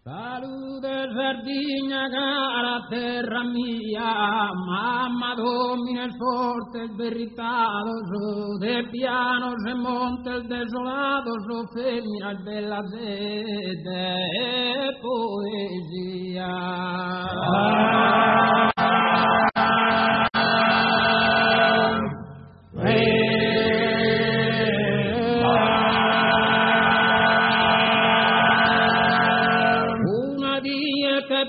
Salute Sardegna cara terra mia, mamma domina il forte il veritado, su del piano se monte il desolato, su femmina il bella sede e poesia.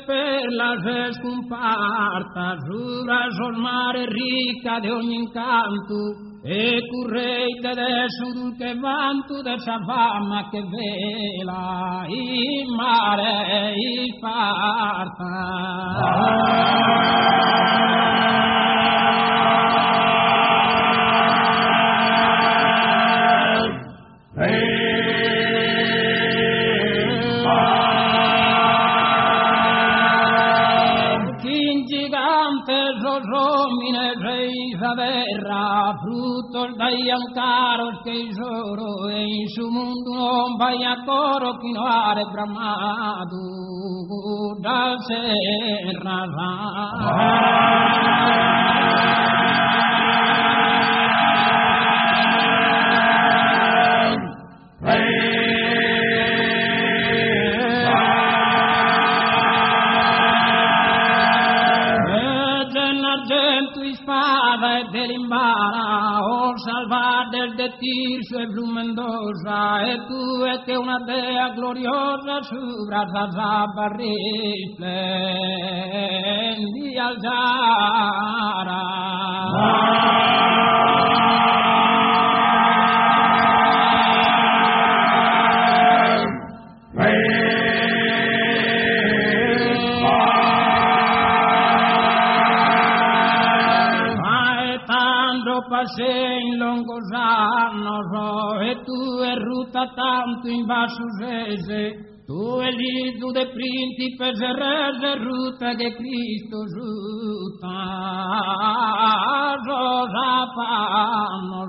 Per la se scomparta sulla sul mare ricca di ogni incanto e curreite adesso che vanto de sa fama che vela il mare il terra, frutto dagli ancaros che il soro e in su mondo non vai a coro chinoare bramato dal serra. Dell'imbara, o salvar del detirso e blumendosa, e tu è che una dea gloriosa su brasa zabarri splendi alzara. Passei in Longosano e tu è ruta tanto in basso sese, tu è l'idu de principe serrese ruta che Cristo giuta rosa panno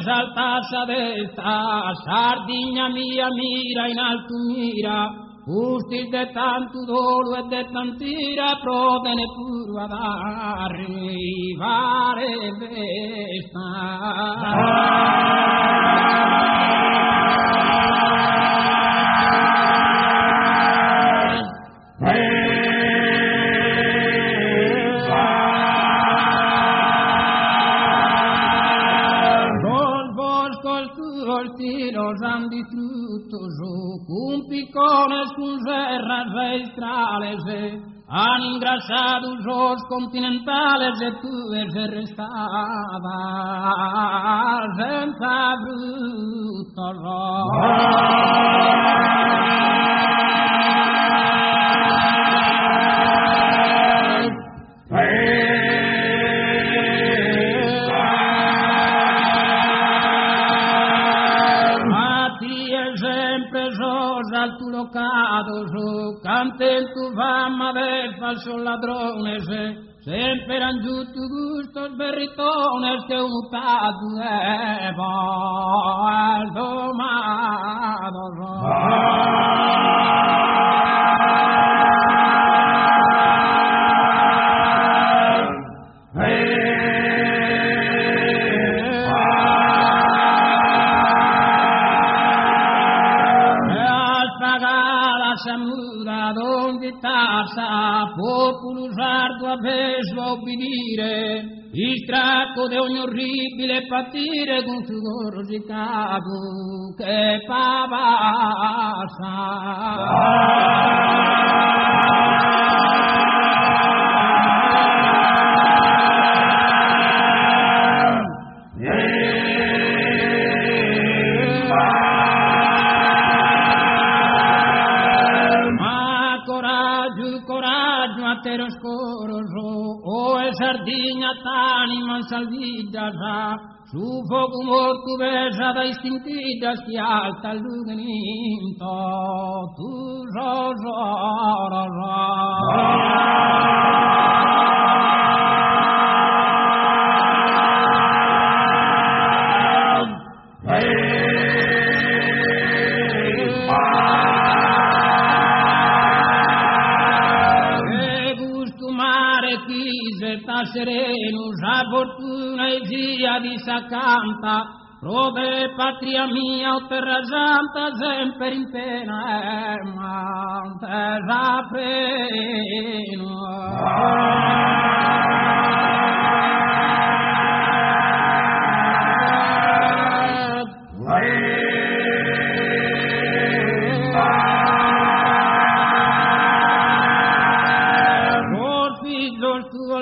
saltassa destra, Sardegna mia mira in alto mira, ustil de tanto dolo e de tantira, provene pur ad arrivare vesta. Los han distrutto su un piccone su serras estrales han ingrassato los continentales e tu se restava senza brutto tu locato su cante tu fama del falso ladrone sempre han giusto gusto berritones che un mutato è al domado samuda donde tasa popolo sardo appeso a obbedire il stracco di ogni orribile patire con suo rosicato che pavasa. Scoroso, o e Sardegna t'anima salviggia, su fuoco morto pesa da istintita si alta l'uninto, tu sta sereno, già fortuna e zia di s'accanta, prove patria mia o terra santa, sempre in pena ma terra freno.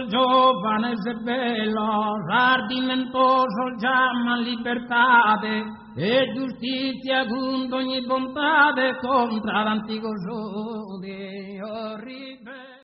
Giovane e bello, sardimentoso chiama libertate e giustizia con ogni bontà contro l'antico giudice orribile.